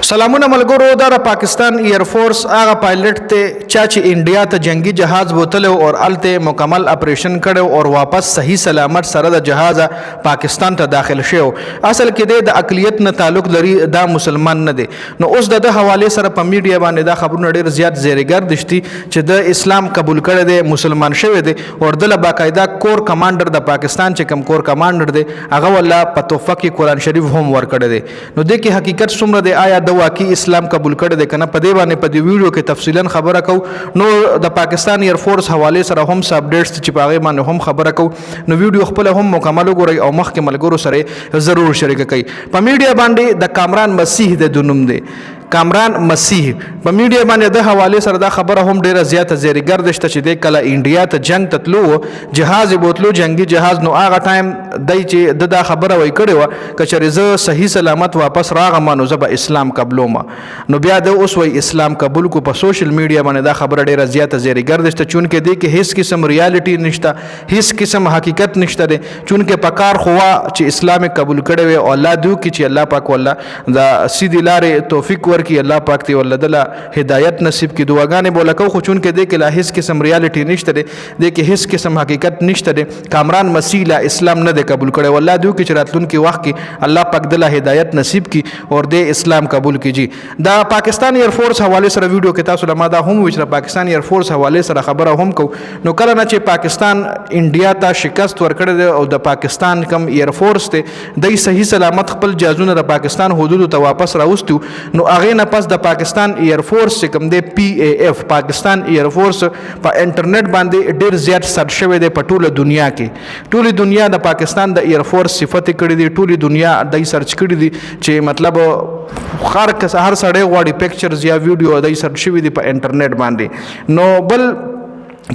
سلامونه ملګرو دا د پاکستان ایر فورس هغه پایلټ ته چې انډیا ته جنگي جهاز بوتلو او الته مکمل اپریشن کړو او واپس صحیح سلامت سره د جهاز پاکستان ته داخل شو. اصل کې د اقلیت نه تعلق لري، دا مسلمان نه دی. نو اوس د حواله سره په میډیا باندې دا خبرونه ډیر زیات زیرګر دشتي چې د اسلام قبول کړي دی، مسلمان شوی دی او د باقاعده کور کمانډر د پاکستان چې کم کور کمانډر دی هغه ولا په توفه کې قران شریف هم ور کړی دی. نو د کې حقیقت څومره دی، آیا د واقعي اسلام قبول کړي دی کنه، په دې باندې په دې ویډیو کې تفصیلا خبره کو. نو د پاکستان ایر فورس حواله سره هم سب اپډیټس چې په هغه باندې هم خبره کو. نو ویډیو خپل هم مکمل وګورئ او مخکې ملګرو سره ضرور شریک کړئ. په میډیا باندې د کامران مسیح د دنوم دی، کامران مسیح په میډیا باندې د حواله سره دا خبره هم ډیره زیاته زیری ګردشته چې د کله انډیا ته جنگ تتلو جهاز بوتلو جنگي جهاز. نو هغه ټایم دای چې د خبره وای کړي و کچره زه صحیح سلامت واپس راغم نو زه به اسلام قبولوم. نو بیا د اوس وای اسلام قبول کو په سوشل میډیا باندې دا خبره ډیره زیاته زیری ګردشته چونکه دی کې هیڅ قسم ریالټي نشته، هیڅ قسم حقیقت نشته دی. چونکه پکار خوا چې اسلام قبول کړي وي او الله دو کې چې الله پاک والله دا سیدی لارې توفیق کی الله پاک تی ولدل هدایت نصیب کی دعاګانې بولکو. خو چون کې د کې لا هیڅ قسم ریالټي نشته دی، د کې هیڅ قسم حقیقت نشته دی. کامران مسیح لا اسلام نه دی قبول کړي، والله دوی کې چراتلون کې وخت کې الله پاک دل هدایت نصیب کی اور د اسلام قبول کیجی. دا پاکستان ایر فورس حواله سره ویډیو کې تاسو لمه دا هم وچره پاکستان ایر فورس حواله سره خبره هم کو. نو کله نه چې پاکستان انډیا ته شکست ورکړي دی او د پاکستان کم ایر فورس ته د صحیح سلامت خپل جهازونه د پاکستان حدود ته واپس راوستو. نو هغه نه پس د پاکستان ایر فورس چې کوم دی PAF پاکستان ایر فورس په انټرنیټ باندې ډیر زیات سرچ شوی دی په ټوله دنیا کې. ټوله دنیا د پاکستان د ایر فورس صفت کړي دي، ټوله دنیا دای سرچ کړي دي چې مطلب هر سړی غواړي پکچرز یا ویډیو دای سرچ شوی دی په انټرنیټ باندې. نو بل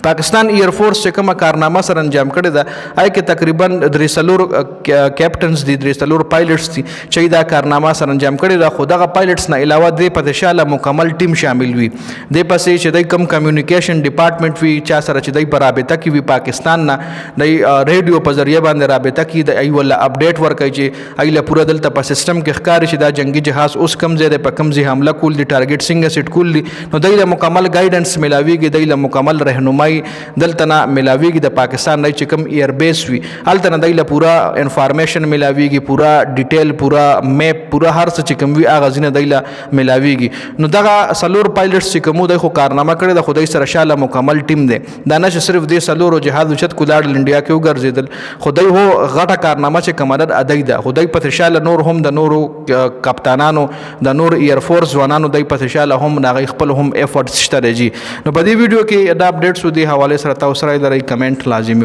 پاکستان ایر فورس چې کومه کارنامه سره انجام کړی ده آی کې تقریبا 3 کیپټنز دي، 3 پایلټس دي چې دا کارنامه سره انجام کړی ده. خو دغه پایلټس نه علاوه د پدشاله مکمل ټیم شامل وي. د پسې چې د کم کمیونیکیشن ډپارټمنټ وی چا سره چې د رابطه کې وي پاکستان نه د ریډیو په ذریعہ باندې رابطه کې د ای ولا اپډیټ ورکړي چې ای له پوره دلته په سیستم کې ښکار شي دا جنگي جهاز اوس کم ځای په کم ځای حمله کول دي، ټارګټ څنګه سیټ کول دي. نو د مکمل ګایډنس ملاويږي، د مکمل رهنمایي دلته نه ملاویږي. د پاکستان نه چې کوم ایر بیس وي هلته نه دایله پورا انفارمیشن ملاویږي، پورا ډیټیل، پورا میپ، پورا هر څه چې کوم وي هغه ځینې دایله ملاویږي. نو دغه سلور پایلټس چې کوم د خو کارنامه کړی د خدای سره شاله مکمل ټیم دی. دا نه چې صرف د سلور جهاز اوچت کولاړ انډیا کې وګرځیدل، خدای هو غټه کارنامه چې کومه ادای ده. خدای په شاله نور هم د نورو کپتانانو د نور ایر فورس ځوانانو دای په شاله هم ناغي خپل هم ایفورټس شته. نو په دې ویډیو کې دا اپډیټس ودی حواله سره تاسو سره لري کمنټ لازمي